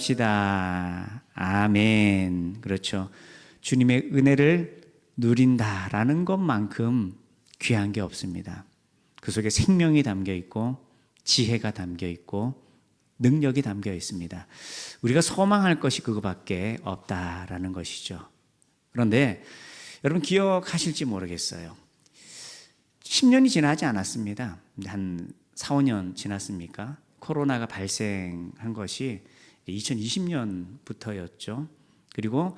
기도합시다. 아멘. 그렇죠. 주님의 은혜를 누린다라는 것만큼 귀한 게 없습니다. 그 속에 생명이 담겨 있고 지혜가 담겨 있고 능력이 담겨 있습니다. 우리가 소망할 것이 그거밖에 없다라는 것이죠. 그런데 여러분 기억하실지 모르겠어요. 10년이 지나지 않았습니다. 한 4, 5년 지났습니까? 코로나가 발생한 것이 2020년부터였죠. 그리고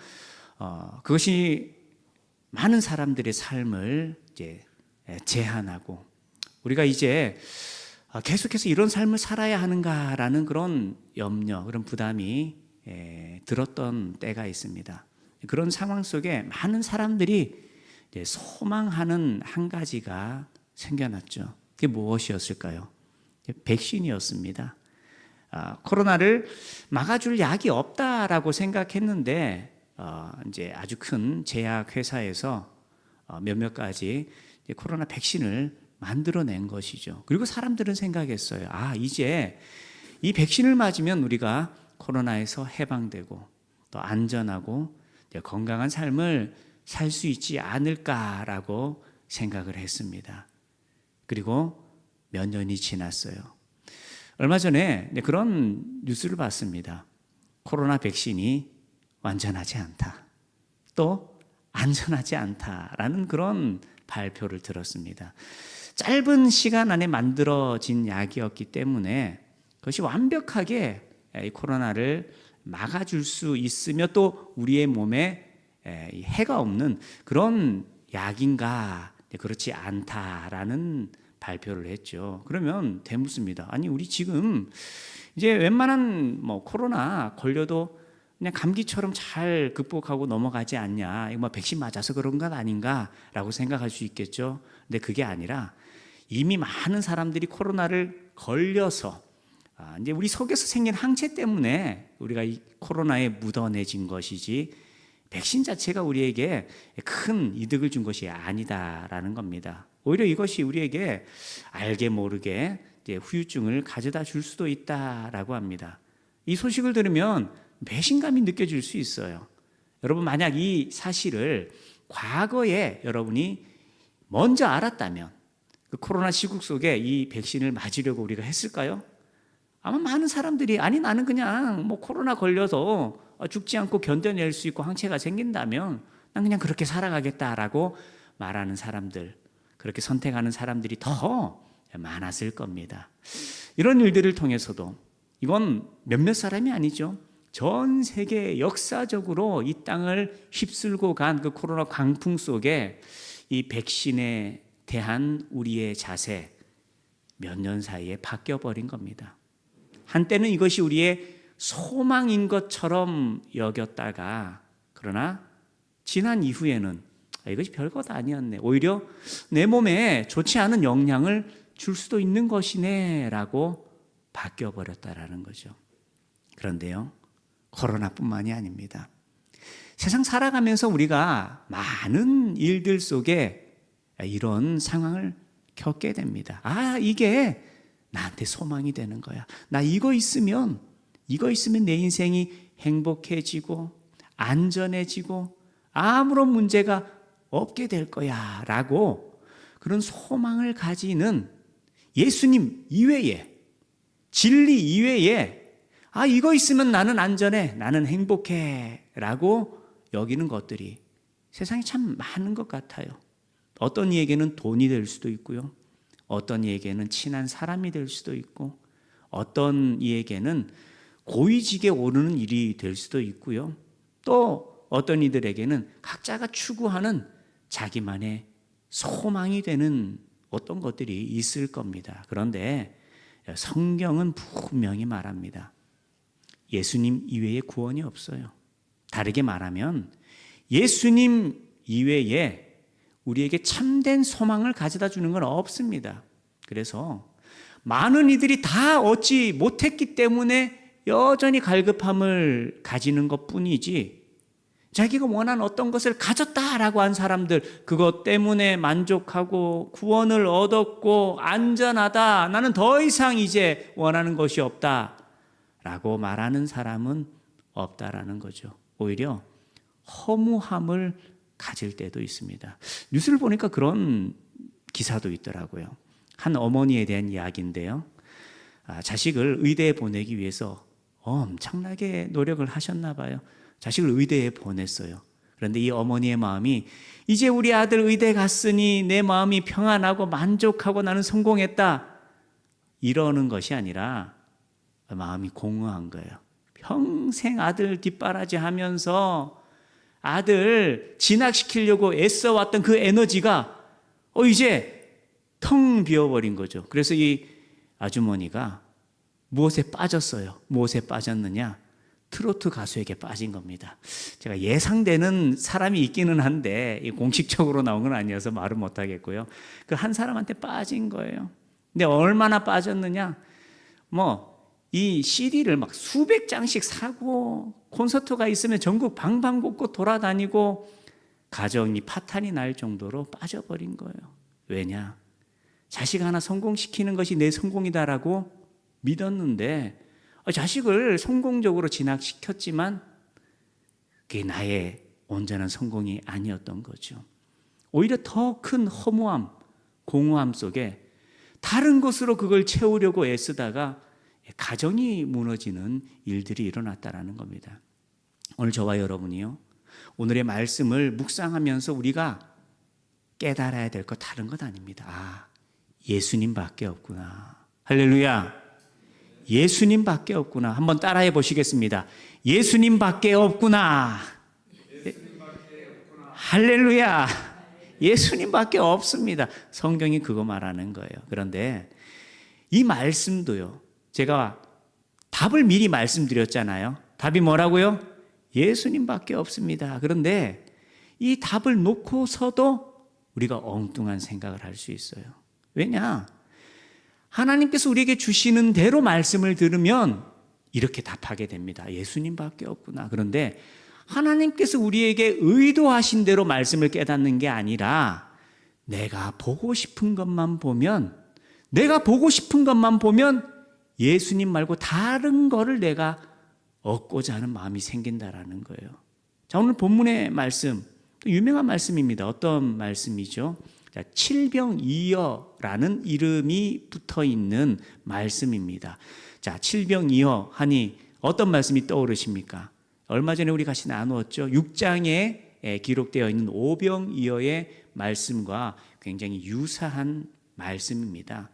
그것이 많은 사람들의 삶을 이제 제한하고 우리가 이제 계속해서 이런 삶을 살아야 하는가라는 그런 염려, 그런 부담이 들었던 때가 있습니다. 그런 상황 속에 많은 사람들이 이제 소망하는 한 가지가 생겨났죠. 그게 무엇이었을까요? 백신이었습니다. 코로나를 막아줄 약이 없다라고 생각했는데 이제 아주 큰 제약 회사에서 몇몇 가지 코로나 백신을 만들어낸 것이죠. 그리고 사람들은 생각했어요. 이제 이 백신을 맞으면 우리가 코로나에서 해방되고 또 안전하고 건강한 삶을 살 수 있지 않을까라고 생각을 했습니다. 그리고 몇 년이 지났어요. 얼마 전에 그런 뉴스를 봤습니다. 코로나 백신이 완전하지 않다. 또 안전하지 않다라는 그런 발표를 들었습니다. 짧은 시간 안에 만들어진 약이었기 때문에 그것이 완벽하게 이 코로나를 막아줄 수 있으며 또 우리의 몸에 해가 없는 그런 약인가? 그렇지 않다라는 발표를 했죠. 그러면 되묻습니다. 아니 우리 지금 이제 웬만한 코로나 걸려도 그냥 감기처럼 잘 극복하고 넘어가지 않냐? 이거 백신 맞아서 그런 건 아닌가라고 생각할 수 있겠죠. 근데 그게 아니라 이미 많은 사람들이 코로나를 걸려서 이제 우리 속에서 생긴 항체 때문에 우리가 이 코로나에 묻어내진 것이지 백신 자체가 우리에게 큰 이득을 준 것이 아니다라는 겁니다. 오히려 이것이 우리에게 알게 모르게 이제 후유증을 가져다 줄 수도 있다라고 합니다. 이 소식을 들으면 배신감이 느껴질 수 있어요. 여러분 만약 이 사실을 과거에 여러분이 먼저 알았다면 그 코로나 시국 속에 이 백신을 맞으려고 우리가 했을까요? 아마 많은 사람들이 나는 그냥 코로나 걸려서 죽지 않고 견뎌낼 수 있고 항체가 생긴다면 난 그냥 그렇게 살아가겠다라고 말하는 사람들, 그렇게 선택하는 사람들이 더 많았을 겁니다. 이런 일들을 통해서도 이건 몇몇 사람이 아니죠. 전 세계 역사적으로 이 땅을 휩쓸고 간 그 코로나 광풍 속에 이 백신에 대한 우리의 자세 몇 년 사이에 바뀌어버린 겁니다. 한때는 이것이 우리의 소망인 것처럼 여겼다가 그러나 지난 이후에는 이것이 별것 아니었네. 오히려 내 몸에 좋지 않은 영향을 줄 수도 있는 것이네 라고 바뀌어버렸다라는 거죠. 그런데요, 코로나뿐만이 아닙니다. 세상 살아가면서 우리가 많은 일들 속에 이런 상황을 겪게 됩니다. 이게 나한테 소망이 되는 거야. 나 이거 있으면 내 인생이 행복해지고 안전해지고 아무런 문제가 없게 될 거야 라고 그런 소망을 가지는 예수님 이외에 진리 이외에 이거 있으면 나는 안전해, 나는 행복해 라고 여기는 것들이 세상에 참 많은 것 같아요. 어떤 이에게는 돈이 될 수도 있고요. 어떤 이에게는 친한 사람이 될 수도 있고 어떤 이에게는 고위직에 오르는 일이 될 수도 있고요. 또 어떤 이들에게는 각자가 추구하는 자기만의 소망이 되는 어떤 것들이 있을 겁니다. 그런데 성경은 분명히 말합니다. 예수님 이외에 구원이 없어요. 다르게 말하면 예수님 이외에 우리에게 참된 소망을 가져다 주는 건 없습니다. 그래서 많은 이들이 다 얻지 못했기 때문에 여전히 갈급함을 가지는 것뿐이지 자기가 원한 어떤 것을 가졌다라고 한 사람들 그것 때문에 만족하고 구원을 얻었고 안전하다 나는 더 이상 이제 원하는 것이 없다 라고 말하는 사람은 없다라는 거죠. 오히려 허무함을 가질 때도 있습니다. 뉴스를 보니까 그런 기사도 있더라고요. 한 어머니에 대한 이야기인데요. 자식을 의대에 보내기 위해서 엄청나게 노력을 하셨나 봐요. 자식을 의대에 보냈어요. 그런데 이 어머니의 마음이 이제 우리 아들 의대 갔으니 내 마음이 평안하고 만족하고 나는 성공했다, 이러는 것이 아니라 마음이 공허한 거예요. 평생 아들 뒷바라지 하면서 아들 진학시키려고 애써왔던 그 에너지가 이제 텅 비어버린 거죠. 그래서 이 아주머니가 무엇에 빠졌어요? 무엇에 빠졌느냐? 트로트 가수에게 빠진 겁니다. 제가 예상되는 사람이 있기는 한데 공식적으로 나온 건 아니어서 말은 못하겠고요. 그 한 사람한테 빠진 거예요. 근데 얼마나 빠졌느냐? 이 CD를 막 수백 장씩 사고 콘서트가 있으면 전국 방방곡곡 돌아다니고 가정이 파탄이 날 정도로 빠져버린 거예요. 왜냐? 자식 하나 성공시키는 것이 내 성공이다라고 믿었는데 자식을 성공적으로 진학시켰지만 그게 나의 온전한 성공이 아니었던 거죠. 오히려 더 큰 허무함, 공허함 속에 다른 것으로 그걸 채우려고 애쓰다가 가정이 무너지는 일들이 일어났다라는 겁니다. 오늘 저와 여러분이요, 오늘의 말씀을 묵상하면서 우리가 깨달아야 될 것 다른 것 아닙니다. 예수님밖에 없구나. 할렐루야. 예수님밖에 없구나. 한번 따라해 보시겠습니다. 예수님밖에 없구나. 할렐루야. 예수님밖에 없습니다. 성경이 그거 말하는 거예요. 그런데 이 말씀도요, 제가 답을 미리 말씀드렸잖아요. 답이 뭐라고요? 예수님밖에 없습니다. 그런데 이 답을 놓고서도 우리가 엉뚱한 생각을 할 수 있어요. 왜냐? 하나님께서 우리에게 주시는 대로 말씀을 들으면 이렇게 답하게 됩니다. 예수님밖에 없구나. 그런데 하나님께서 우리에게 의도하신 대로 말씀을 깨닫는 게 아니라 내가 보고 싶은 것만 보면 예수님 말고 다른 거를 내가 얻고자 하는 마음이 생긴다라는 거예요. 자, 오늘 본문의 말씀, 유명한 말씀입니다. 어떤 말씀이죠? 자, 칠병이어라는 이름이 붙어 있는 말씀입니다. 자, 칠병이어 하니 어떤 말씀이 떠오르십니까? 얼마 전에 우리 같이 나누었죠. 6장에 기록되어 있는 오병이어의 말씀과 굉장히 유사한 말씀입니다.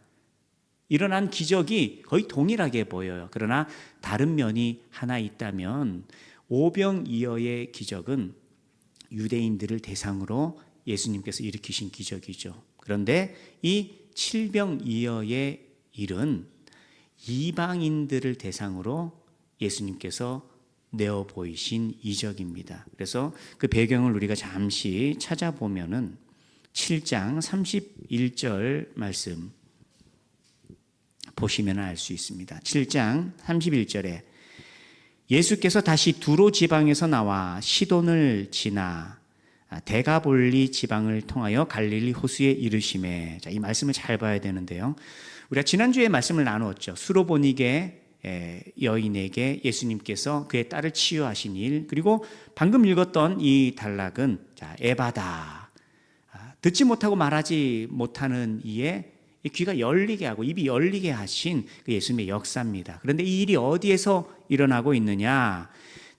일어난 기적이 거의 동일하게 보여요. 그러나 다른 면이 하나 있다면 오병이어의 기적은 유대인들을 대상으로 예수님께서 일으키신 기적이죠. 그런데 이 칠병이어의 일은 이방인들을 대상으로 예수님께서 내어 보이신 이적입니다. 그래서 그 배경을 우리가 잠시 찾아보면은 7장 31절 말씀 보시면 알 수 있습니다. 7장 31절에 예수께서 다시 두로 지방에서 나와 시돈을 지나 데가볼리 지방을 통하여 갈릴리 호수에 이르시매. 자, 이 말씀을 잘 봐야 되는데요. 우리가 지난주에 말씀을 나누었죠. 수로보니게 여인에게 예수님께서 그의 딸을 치유하신 일, 그리고 방금 읽었던 이 단락은 에바다, 듣지 못하고 말하지 못하는 이에 귀가 열리게 하고 입이 열리게 하신 그 예수님의 역사입니다. 그런데 이 일이 어디에서 일어나고 있느냐?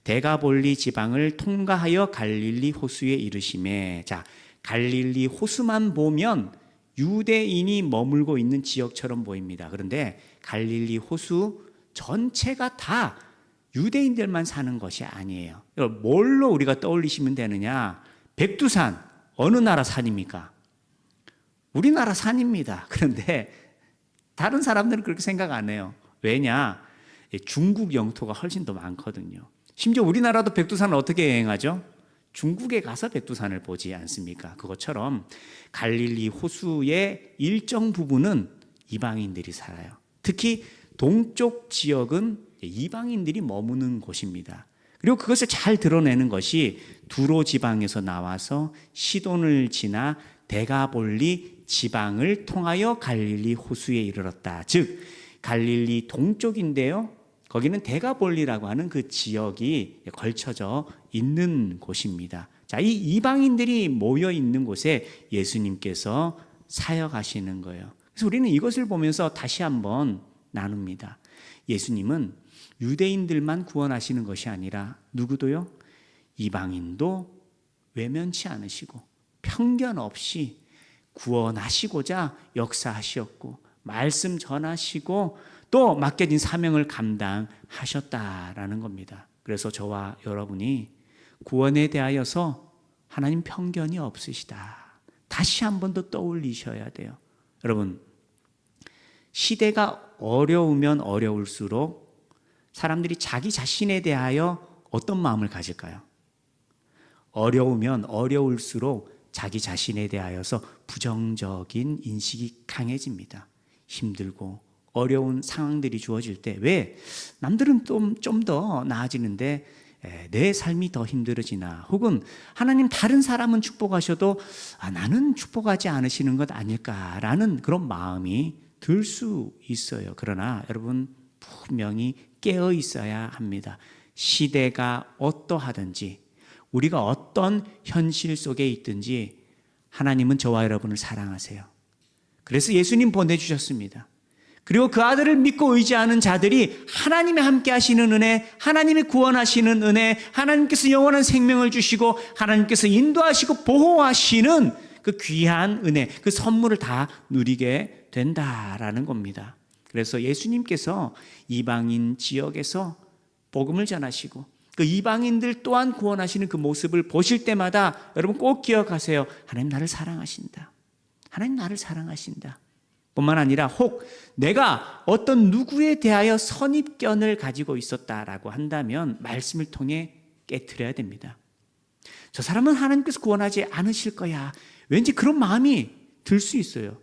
데가볼리 지방을 통과하여 갈릴리 호수에 이르시매. 자, 갈릴리 호수만 보면 유대인이 머물고 있는 지역처럼 보입니다. 그런데 갈릴리 호수 전체가 다 유대인들만 사는 것이 아니에요. 뭘로 우리가 떠올리시면 되느냐? 백두산, 어느 나라 산입니까? 우리나라 산입니다. 그런데 다른 사람들은 그렇게 생각 안 해요. 왜냐? 중국 영토가 훨씬 더 많거든요. 심지어 우리나라도 백두산을 어떻게 여행하죠? 중국에 가서 백두산을 보지 않습니까? 그것처럼 갈릴리 호수의 일정 부분은 이방인들이 살아요. 특히 동쪽 지역은 이방인들이 머무는 곳입니다. 그리고 그것을 잘 드러내는 것이 두로 지방에서 나와서 시돈을 지나 데가볼리 지방을 통하여 갈릴리 호수에 이르렀다. 즉 갈릴리 동쪽인데요, 거기는 데가볼리라고 하는 그 지역이 걸쳐져 있는 곳입니다. 자, 이 이방인들이 모여 있는 곳에 예수님께서 사역하시는 거예요. 그래서 우리는 이것을 보면서 다시 한번 나눕니다. 예수님은 유대인들만 구원하시는 것이 아니라 누구도요? 이방인도 외면치 않으시고 편견 없이 구원하시고자 역사하셨고 말씀 전하시고 또 맡겨진 사명을 감당하셨다라는 겁니다. 그래서 저와 여러분이 구원에 대하여서 하나님 편견이 없으시다. 다시 한 번 더 떠올리셔야 돼요. 여러분, 시대가 어려우면 어려울수록 사람들이 자기 자신에 대하여 어떤 마음을 가질까요? 어려우면 어려울수록 자기 자신에 대하여서 부정적인 인식이 강해집니다. 힘들고 어려운 상황들이 주어질 때 왜 남들은 좀 더 나아지는데 내 삶이 더 힘들어지나, 혹은 하나님 다른 사람은 축복하셔도 나는 축복하지 않으시는 것 아닐까라는 그런 마음이 들 수 있어요. 그러나 여러분, 분명히 깨어 있어야 합니다. 시대가 어떠하든지 우리가 어떤 현실 속에 있든지 하나님은 저와 여러분을 사랑하세요. 그래서 예수님 보내주셨습니다. 그리고 그 아들을 믿고 의지하는 자들이 하나님의 함께 하시는 은혜, 하나님의 구원하시는 은혜, 하나님께서 영원한 생명을 주시고 하나님께서 인도하시고 보호하시는 그 귀한 은혜, 그 선물을 다 누리게 된다라는 겁니다. 그래서 예수님께서 이방인 지역에서 복음을 전하시고 그 이방인들 또한 구원하시는 그 모습을 보실 때마다 여러분 꼭 기억하세요. 하나님 나를 사랑하신다. 하나님 나를 사랑하신다. 뿐만 아니라 혹 내가 어떤 누구에 대하여 선입견을 가지고 있었다라고 한다면 말씀을 통해 깨트려야 됩니다. 저 사람은 하나님께서 구원하지 않으실 거야. 왠지 그런 마음이 들 수 있어요.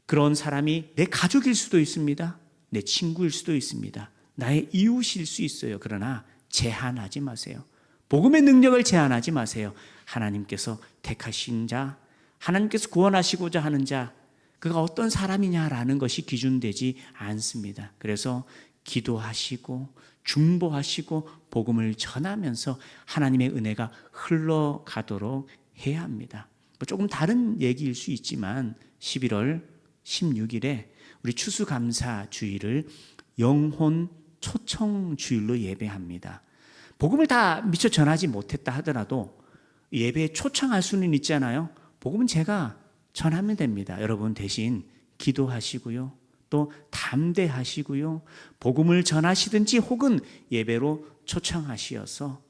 그런 사람이 내 가족일 수도 있습니다. 내 친구일 수도 있습니다. 나의 이웃일 수 있어요. 그러나 제한하지 마세요. 복음의 능력을 제한하지 마세요. 하나님께서 택하신 자, 하나님께서 구원하시고자 하는 자, 그가 어떤 사람이냐라는 것이 기준되지 않습니다. 그래서 기도하시고 중보하시고 복음을 전하면서 하나님의 은혜가 흘러가도록 해야 합니다. 조금 다른 얘기일 수 있지만 11월 16일에 우리 추수감사주일을 영혼 초청주일로 예배합니다. 복음을 다 미처 전하지 못했다 하더라도 예배에 초청할 수는 있잖아요. 복음은 제가 전하면 됩니다. 여러분 대신 기도하시고요. 또 담대하시고요. 복음을 전하시든지 혹은 예배로 초청하시어서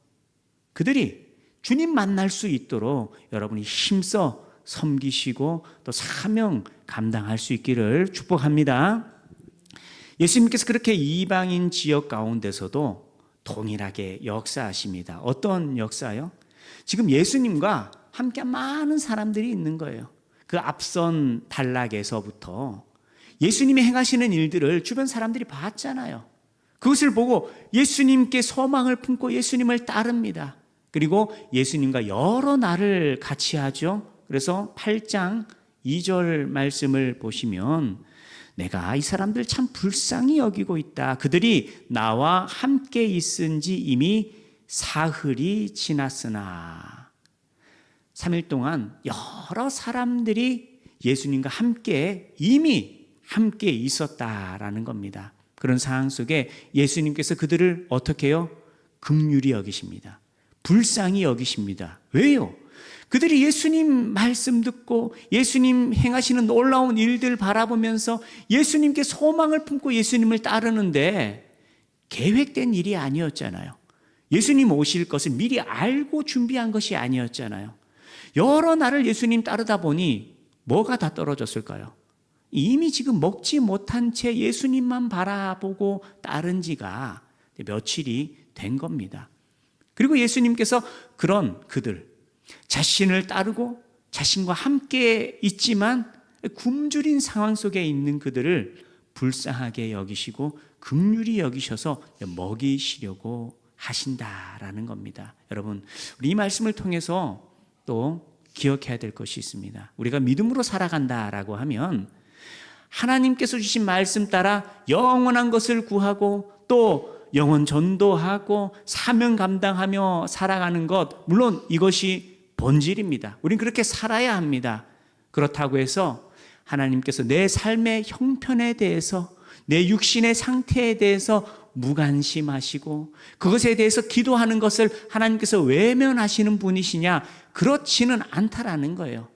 그들이 주님 만날 수 있도록 여러분이 힘써 섬기시고 또 사명 감당할 수 있기를 축복합니다. 예수님께서 그렇게 이방인 지역 가운데서도 동일하게 역사하십니다. 어떤 역사요? 지금 예수님과 함께 많은 사람들이 있는 거예요. 그 앞선 단락에서부터 예수님이 행하시는 일들을 주변 사람들이 봤잖아요. 그것을 보고 예수님께 소망을 품고 예수님을 따릅니다. 그리고 예수님과 여러 날을 같이 하죠. 그래서 8장 2절 말씀을 보시면 내가 이 사람들 참 불쌍히 여기고 있다. 그들이 나와 함께 있은 지 이미 사흘이 지났으나 3일 동안 여러 사람들이 예수님과 함께 이미 함께 있었다라는 겁니다. 그런 상황 속에 예수님께서 그들을 어떻게 해요? 긍휼히 여기십니다. 불쌍히 여기십니다. 왜요? 그들이 예수님 말씀 듣고 예수님 행하시는 놀라운 일들 바라보면서 예수님께 소망을 품고 예수님을 따르는데 계획된 일이 아니었잖아요. 예수님 오실 것을 미리 알고 준비한 것이 아니었잖아요. 여러 날을 예수님 따르다 보니 뭐가 다 떨어졌을까요? 이미 지금 먹지 못한 채 예수님만 바라보고 따른 지가 며칠이 된 겁니다. 그리고 예수님께서 그런 그들, 자신을 따르고 자신과 함께 있지만 굶주린 상황 속에 있는 그들을 불쌍하게 여기시고 긍휼히 여기셔서 먹이시려고 하신다라는 겁니다. 여러분, 우리 이 말씀을 통해서 또 기억해야 될 것이 있습니다. 우리가 믿음으로 살아간다라고 하면 하나님께서 주신 말씀 따라 영원한 것을 구하고 또 영혼 전도하고 사명 감당하며 살아가는 것, 물론 이것이 본질입니다. 우린 그렇게 살아야 합니다. 그렇다고 해서 하나님께서 내 삶의 형편에 대해서, 내 육신의 상태에 대해서 무관심하시고 그것에 대해서 기도하는 것을 하나님께서 외면하시는 분이시냐? 그렇지는 않다라는 거예요.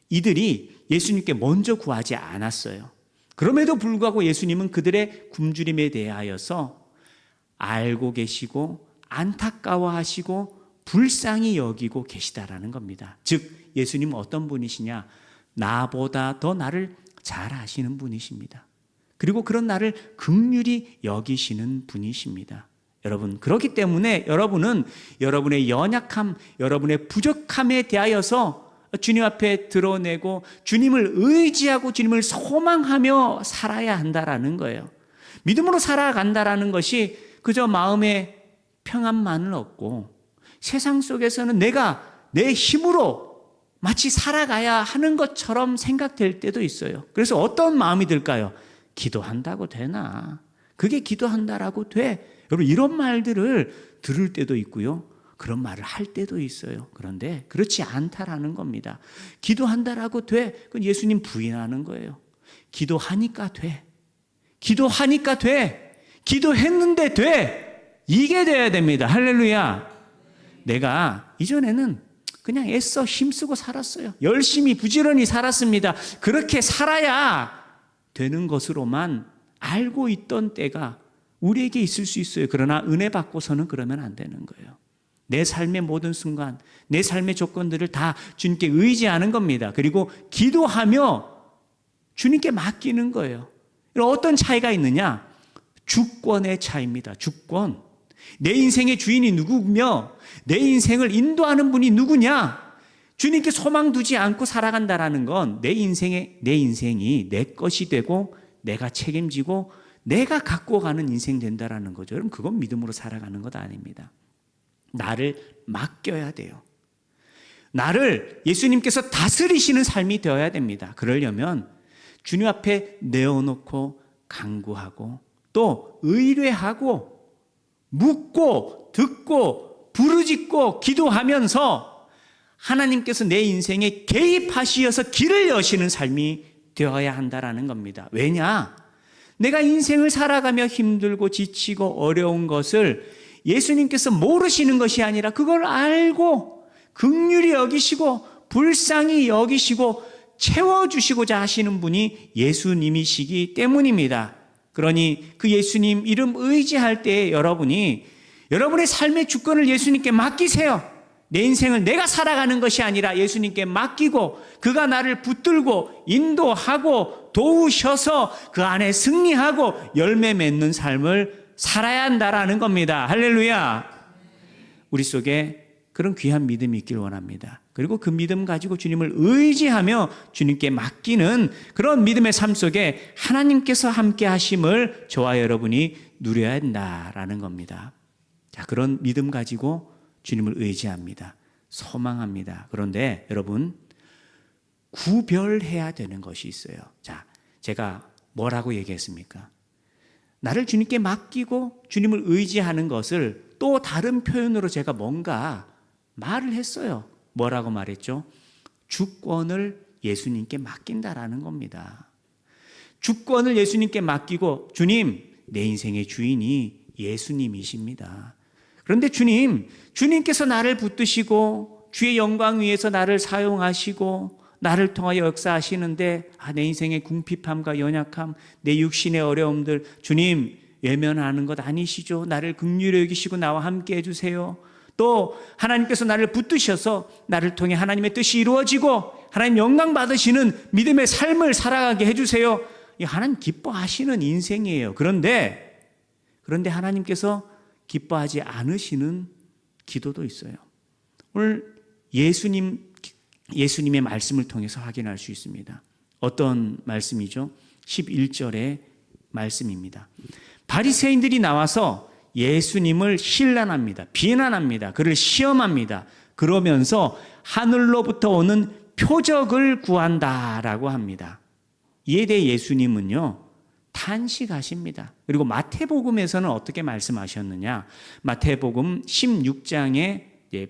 이들이 예수님께 먼저 구하지 않았어요. 그럼에도 불구하고 예수님은 그들의 굶주림에 대하여서 알고 계시고 안타까워하시고 불쌍히 여기고 계시다라는 겁니다. 즉 예수님은 어떤 분이시냐? 나보다 더 나를 잘 아시는 분이십니다. 그리고 그런 나를 긍휼히 여기시는 분이십니다. 여러분, 그렇기 때문에 여러분은 여러분의 연약함, 여러분의 부족함에 대하여서 주님 앞에 드러내고 주님을 의지하고 주님을 소망하며 살아야 한다라는 거예요. 믿음으로 살아간다라는 것이 그저 마음의 평안만을 얻고 세상 속에서는 내가 내 힘으로 마치 살아가야 하는 것처럼 생각될 때도 있어요. 그래서 어떤 마음이 들까요? 기도한다고 되나? 그게 기도한다라고 돼? 여러분, 이런 말들을 들을 때도 있고요. 그런 말을 할 때도 있어요. 그런데 그렇지 않다라는 겁니다. 기도한다라고 돼? 그건 예수님 부인하는 거예요. 기도하니까 돼. 기도하니까 돼. 기도했는데 돼. 이게 돼야 됩니다. 할렐루야. 내가 이전에는 그냥 애써 힘쓰고 살았어요. 열심히 부지런히 살았습니다. 그렇게 살아야 되는 것으로만 알고 있던 때가 우리에게 있을 수 있어요. 그러나 은혜 받고서는 그러면 안 되는 거예요. 내 삶의 모든 순간, 내 삶의 조건들을 다 주님께 의지하는 겁니다. 그리고 기도하며 주님께 맡기는 거예요. 어떤 차이가 있느냐? 주권의 차이입니다. 주권. 내 인생의 주인이 누구며 내 인생을 인도하는 분이 누구냐? 주님께 소망 두지 않고 살아간다라는 건 내 인생이 내 것이 되고 내가 책임지고 내가 갖고 가는 인생 된다라는 거죠. 여러분, 그건 믿음으로 살아가는 것 아닙니다. 나를 맡겨야 돼요. 나를 예수님께서 다스리시는 삶이 되어야 됩니다. 그러려면 주님 앞에 내어놓고 간구하고 또 의뢰하고 묻고 듣고 부르짖고 기도하면서 하나님께서 내 인생에 개입하시어서 길을 여시는 삶이 되어야 한다라는 겁니다. 왜냐? 내가 인생을 살아가며 힘들고 지치고 어려운 것을 예수님께서 모르시는 것이 아니라 그걸 알고 긍휼히 여기시고 불쌍히 여기시고 채워주시고자 하시는 분이 예수님이시기 때문입니다. 그러니 그 예수님 이름 의지할 때 여러분이 여러분의 삶의 주권을 예수님께 맡기세요. 내 인생을 내가 살아가는 것이 아니라 예수님께 맡기고 그가 나를 붙들고 인도하고 도우셔서 그 안에 승리하고 열매 맺는 삶을 살아야 한다라는 겁니다. 할렐루야. 우리 속에 그런 귀한 믿음이 있길 원합니다. 그리고 그 믿음 가지고 주님을 의지하며 주님께 맡기는 그런 믿음의 삶 속에 하나님께서 함께 하심을 저와 여러분이 누려야 한다라는 겁니다. 자, 그런 믿음 가지고 주님을 의지합니다. 소망합니다. 그런데 여러분, 구별해야 되는 것이 있어요. 자, 제가 뭐라고 얘기했습니까? 나를 주님께 맡기고 주님을 의지하는 것을 또 다른 표현으로 제가 뭔가 말을 했어요. 뭐라고 말했죠? 주권을 예수님께 맡긴다라는 겁니다. 주권을 예수님께 맡기고 주님, 내 인생의 주인이 예수님이십니다. 그런데 주님께서 나를 붙드시고 주의 영광 위에서 나를 사용하시고 나를 통하여 역사하시는데 내 인생의 궁핍함과 연약함, 내 육신의 어려움들 주님 외면하는 것 아니시죠? 나를 긍휼히 여기시고 나와 함께 해주세요. 또 하나님께서 나를 붙드셔서 나를 통해 하나님의 뜻이 이루어지고 하나님 영광 받으시는 믿음의 삶을 살아가게 해주세요. 하나님 기뻐하시는 인생이에요. 그런데 하나님께서 기뻐하지 않으시는 기도도 있어요. 오늘 예수님의 말씀을 통해서 확인할 수 있습니다. 어떤 말씀이죠? 11절의 말씀입니다. 바리새인들이 나와서 예수님을 신란합니다. 비난합니다. 그를 시험합니다. 그러면서 하늘로부터 오는 표적을 구한다라고 합니다. 이에 대해 예수님은요, 탄식하십니다. 그리고 마태복음에서는 어떻게 말씀하셨느냐? 마태복음 16장에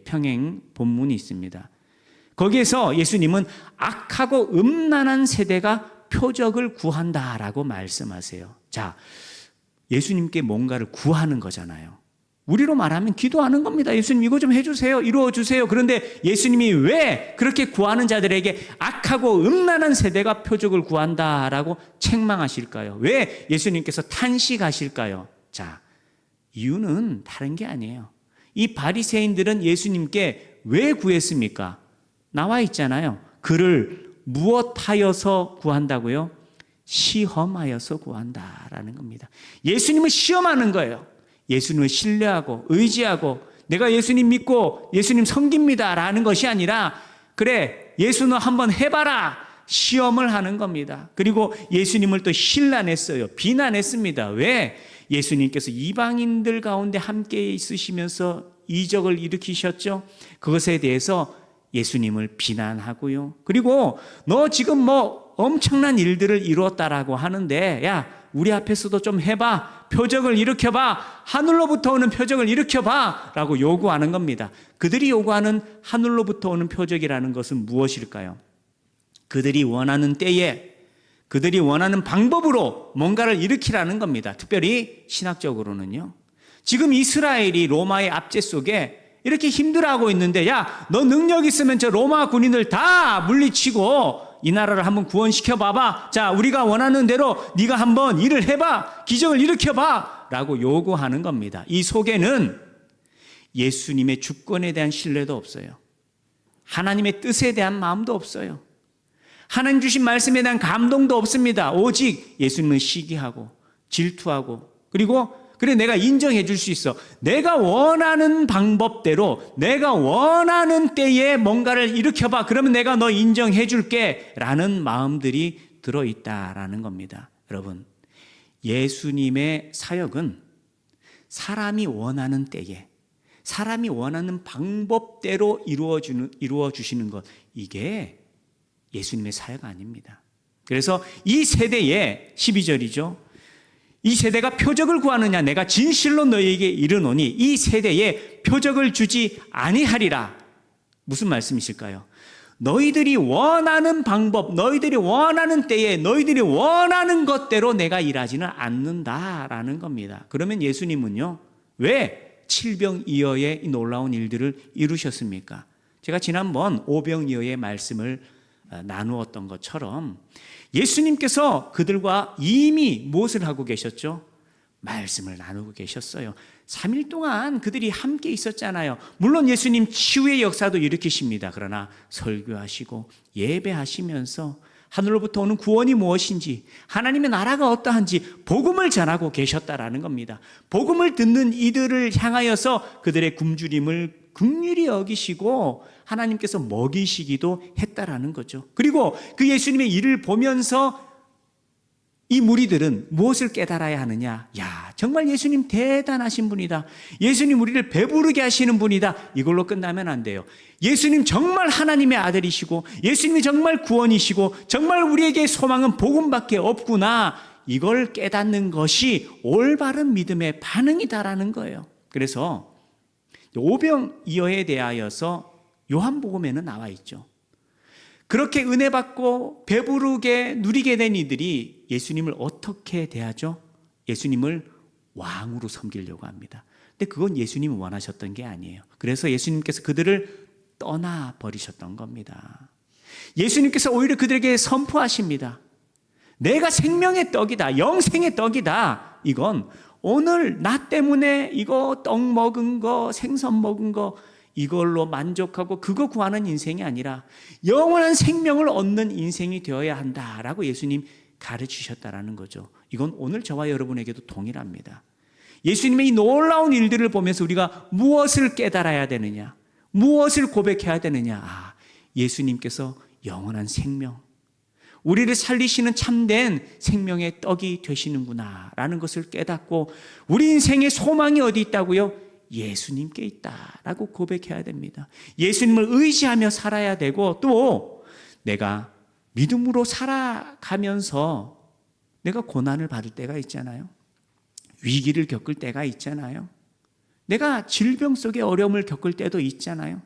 평행 본문이 있습니다. 거기에서 예수님은 악하고 음란한 세대가 표적을 구한다라고 말씀하세요. 자, 예수님께 뭔가를 구하는 거잖아요. 우리로 말하면 기도하는 겁니다. 예수님 이거 좀 해주세요. 이루어 주세요. 그런데 예수님이 왜 그렇게 구하는 자들에게 악하고 음란한 세대가 표적을 구한다라고 책망하실까요? 왜 예수님께서 탄식하실까요? 자, 이유는 다른 게 아니에요. 이 바리새인들은 예수님께 왜 구했습니까? 나와 있잖아요. 그를 무엇하여서 구한다고요? 시험하여서 구한다라는 겁니다. 예수님을 시험하는 거예요. 예수님을 신뢰하고 의지하고 내가 예수님 믿고 예수님 섬깁니다 라는 것이 아니라, 그래 예수는 한번 해봐라, 시험을 하는 겁니다. 그리고 예수님을 또 신란했어요. 비난했습니다. 왜? 예수님께서 이방인들 가운데 함께 있으시면서 이적을 일으키셨죠. 그것에 대해서 예수님을 비난하고요. 그리고 너 지금 뭐 엄청난 일들을 이루었다라고 하는데, 야 우리 앞에서도 좀 해봐, 표적을 일으켜봐, 하늘로부터 오는 표적을 일으켜봐 라고 요구하는 겁니다. 그들이 요구하는 하늘로부터 오는 표적이라는 것은 무엇일까요? 그들이 원하는 때에 그들이 원하는 방법으로 뭔가를 일으키라는 겁니다. 특별히 신학적으로는요. 지금 이스라엘이 로마의 압제 속에 이렇게 힘들어하고 있는데, 야 너 능력 있으면 저 로마 군인들 다 물리치고 이 나라를 한번 구원시켜 봐봐. 자, 우리가 원하는 대로 네가 한번 일을 해봐, 기적을 일으켜봐 라고 요구하는 겁니다. 이 속에는 예수님의 주권에 대한 신뢰도 없어요. 하나님의 뜻에 대한 마음도 없어요. 하나님 주신 말씀에 대한 감동도 없습니다. 오직 예수님을 시기하고 질투하고, 그리고 그래 내가 인정해 줄 수 있어, 내가 원하는 방법대로 내가 원하는 때에 뭔가를 일으켜봐, 그러면 내가 너 인정해 줄게 라는 마음들이 들어있다라는 겁니다. 여러분, 예수님의 사역은 사람이 원하는 때에 사람이 원하는 방법대로 이루어 주시는 것, 이게 예수님의 사역 아닙니다. 그래서 이 세대에 12절이죠. 이 세대가 표적을 구하느냐, 내가 진실로 너희에게 이르노니 이 세대에 표적을 주지 아니하리라. 무슨 말씀이실까요? 너희들이 원하는 방법, 너희들이 원하는 때에 너희들이 원하는 것대로 내가 일하지는 않는다라는 겁니다. 그러면 예수님은요, 왜 칠병이어의 이 놀라운 일들을 이루셨습니까? 제가 지난번 오병이어의 말씀을 나누었던 것처럼 예수님께서 그들과 이미 무엇을 하고 계셨죠? 말씀을 나누고 계셨어요. 3일 동안 그들이 함께 있었잖아요. 물론 예수님 치유의 역사도 일으키십니다. 그러나 설교하시고 예배하시면서 하늘로부터 오는 구원이 무엇인지, 하나님의 나라가 어떠한지 복음을 전하고 계셨다라는 겁니다. 복음을 듣는 이들을 향하여서 그들의 굶주림을 긍휼히 여기시고 하나님께서 먹이시기도 했다라는 거죠. 그리고 그 예수님의 일을 보면서 이 무리들은 무엇을 깨달아야 하느냐? 야, 정말 예수님 대단하신 분이다. 예수님 우리를 배부르게 하시는 분이다. 이걸로 끝나면 안 돼요. 예수님 정말 하나님의 아들이시고 예수님이 정말 구원이시고 정말 우리에게 소망은 복음밖에 없구나. 이걸 깨닫는 것이 올바른 믿음의 반응이다라는 거예요. 그래서 오병이어에 대하여서 요한복음에는 나와 있죠. 그렇게 은혜 받고 배부르게 누리게 된 이들이 예수님을 어떻게 대하죠? 예수님을 왕으로 섬기려고 합니다. 근데 그건 예수님이 원하셨던 게 아니에요. 그래서 예수님께서 그들을 떠나버리셨던 겁니다. 예수님께서 오히려 그들에게 선포하십니다. 내가 생명의 떡이다, 영생의 떡이다. 이건 오늘 나 때문에 이거 떡 먹은 거, 생선 먹은 거 이걸로 만족하고 그거 구하는 인생이 아니라 영원한 생명을 얻는 인생이 되어야 한다라고 예수님 가르치셨다라는 거죠. 이건 오늘 저와 여러분에게도 동일합니다. 예수님의 이 놀라운 일들을 보면서 우리가 무엇을 깨달아야 되느냐, 무엇을 고백해야 되느냐. 예수님께서 영원한 생명, 우리를 살리시는 참된 생명의 떡이 되시는구나 라는 것을 깨닫고 우리 인생의 소망이 어디 있다고요? 예수님께 있다라고 고백해야 됩니다. 예수님을 의지하며 살아야 되고, 또 내가 믿음으로 살아가면서 내가 고난을 받을 때가 있잖아요. 위기를 겪을 때가 있잖아요. 내가 질병 속에 어려움을 겪을 때도 있잖아요.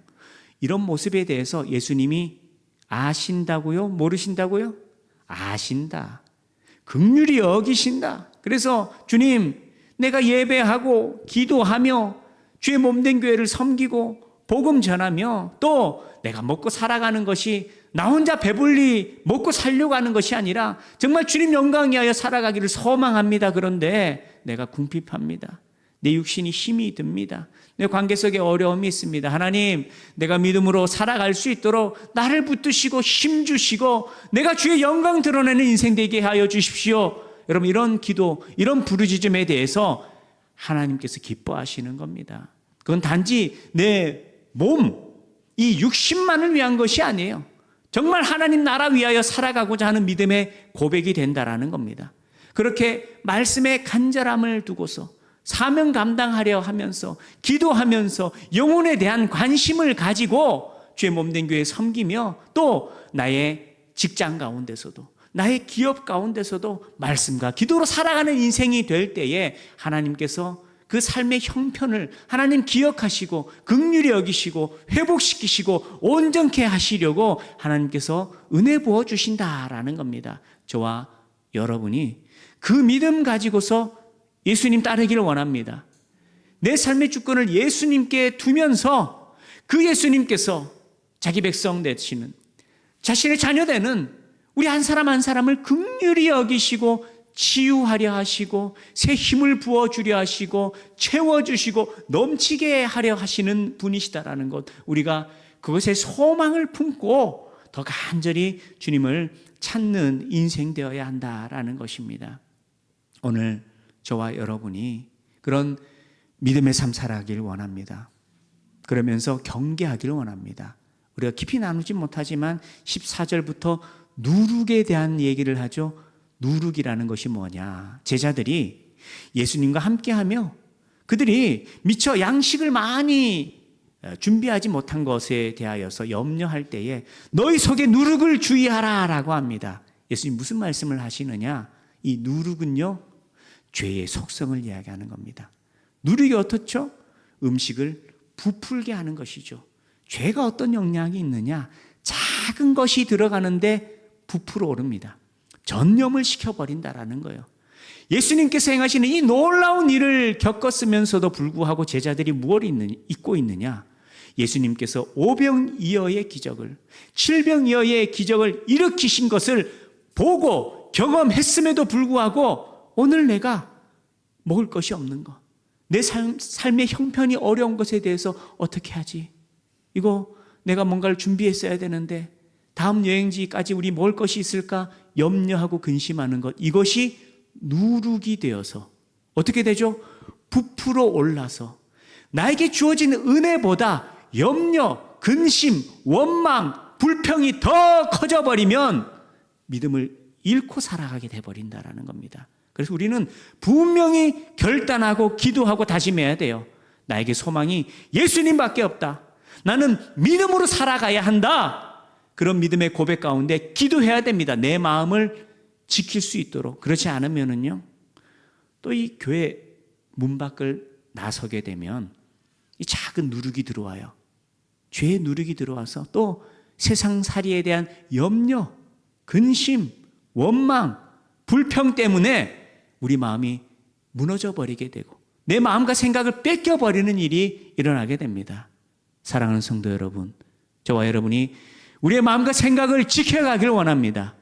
이런 모습에 대해서 예수님이 아신다고요? 모르신다고요? 아신다. 긍휼히 여기신다. 그래서 주님, 내가 예배하고 기도하며 주의 몸된 교회를 섬기고 복음 전하며 또 내가 먹고 살아가는 것이 나 혼자 배불리 먹고 살려고 하는 것이 아니라 정말 주님 영광 위하여 살아가기를 소망합니다. 그런데 내가 궁핍합니다. 내 육신이 힘이 듭니다. 내 관계 속에 어려움이 있습니다. 하나님, 내가 믿음으로 살아갈 수 있도록 나를 붙드시고 힘 주시고 내가 주의 영광 드러내는 인생 되게 하여 주십시오. 여러분, 이런 기도, 이런 부르짖음에 대해서 하나님께서 기뻐하시는 겁니다. 그건 단지 내 몸, 이 육신만을 위한 것이 아니에요. 정말 하나님 나라 위하여 살아가고자 하는 믿음의 고백이 된다라는 겁니다. 그렇게 말씀의 간절함을 두고서 사명 감당하려 하면서 기도하면서 영혼에 대한 관심을 가지고 주의 몸된 교회에 섬기며 또 나의 직장 가운데서도 나의 기업 가운데서도 말씀과 기도로 살아가는 인생이 될 때에 하나님께서 그 삶의 형편을 하나님 기억하시고 긍휼히 여기시고 회복시키시고 온전케 하시려고 하나님께서 은혜 부어주신다라는 겁니다. 저와 여러분이 그 믿음 가지고서 예수님 따르기를 원합니다. 내 삶의 주권을 예수님께 두면서 그 예수님께서 자기 백성 되시는 자신의 자녀 되는 우리 한 사람 한 사람을 긍휼히 여기시고 치유하려 하시고 새 힘을 부어주려 하시고 채워주시고 넘치게 하려 하시는 분이시다라는 것, 우리가 그것에 소망을 품고 더 간절히 주님을 찾는 인생 되어야 한다라는 것입니다. 오늘 저와 여러분이 그런 믿음의 삶 살아가기를 원합니다. 그러면서 경계하기를 원합니다. 우리가 깊이 나누지 못하지만 14절부터 누룩에 대한 얘기를 하죠. 누룩이라는 것이 뭐냐? 제자들이 예수님과 함께하며 그들이 미처 양식을 많이 준비하지 못한 것에 대하여서 염려할 때에 너희 속에 누룩을 주의하라 라고 합니다. 예수님 무슨 말씀을 하시느냐? 이 누룩은요, 죄의 속성을 이야기하는 겁니다. 누룩이 어떻죠? 음식을 부풀게 하는 것이죠. 죄가 어떤 영향이 있느냐? 작은 것이 들어가는데 부풀어 오릅니다. 전염을 시켜버린다라는 거예요. 예수님께서 행하시는 이 놀라운 일을 겪었으면서도 불구하고 제자들이 무엇을 잊고 있느냐? 예수님께서 오병이어의 기적을, 칠병이어의 기적을 일으키신 것을 보고 경험했음에도 불구하고 오늘 내가 먹을 것이 없는 것, 내 삶의 형편이 어려운 것에 대해서 어떻게 하지? 이거 내가 뭔가를 준비했어야 되는데 다음 여행지까지 우리 먹을 것이 있을까 염려하고 근심하는 것, 이것이 누룩이 되어서 어떻게 되죠? 부풀어 올라서 나에게 주어진 은혜보다 염려, 근심, 원망, 불평이 더 커져버리면 믿음을 잃고 살아가게 돼버린다라는 겁니다. 그래서 우리는 분명히 결단하고 기도하고 다짐해야 돼요. 나에게 소망이 예수님밖에 없다. 나는 믿음으로 살아가야 한다. 그런 믿음의 고백 가운데 기도해야 됩니다. 내 마음을 지킬 수 있도록. 그렇지 않으면은요, 또 이 교회 문 밖을 나서게 되면 이 작은 누룩이 들어와요. 죄의 누룩이 들어와서 또 세상살이에 대한 염려, 근심, 원망, 불평 때문에 우리 마음이 무너져 버리게 되고 내 마음과 생각을 뺏겨버리는 일이 일어나게 됩니다. 사랑하는 성도 여러분, 저와 여러분이 우리의 마음과 생각을 지켜가길 원합니다.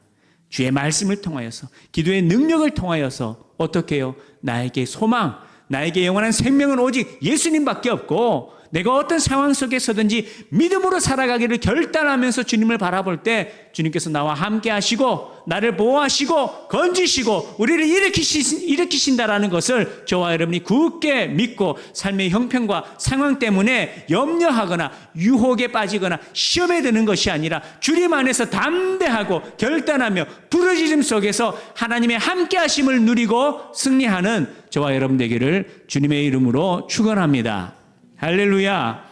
주의 말씀을 통하여서, 기도의 능력을 통하여서 어떻게 해요? 나에게 소망, 나에게 영원한 생명은 오직 예수님밖에 없고 내가 어떤 상황 속에서든지 믿음으로 살아가기를 결단하면서 주님을 바라볼 때 주님께서 나와 함께 하시고 나를 보호하시고 건지시고 우리를 일으키신다라는 것을 저와 여러분이 굳게 믿고 삶의 형편과 상황 때문에 염려하거나 유혹에 빠지거나 시험에 드는 것이 아니라 주님 안에서 담대하고 결단하며 부르짖음 속에서 하나님의 함께 하심을 누리고 승리하는 저와 여러분 되기를 주님의 이름으로 축원합니다. 할렐루야.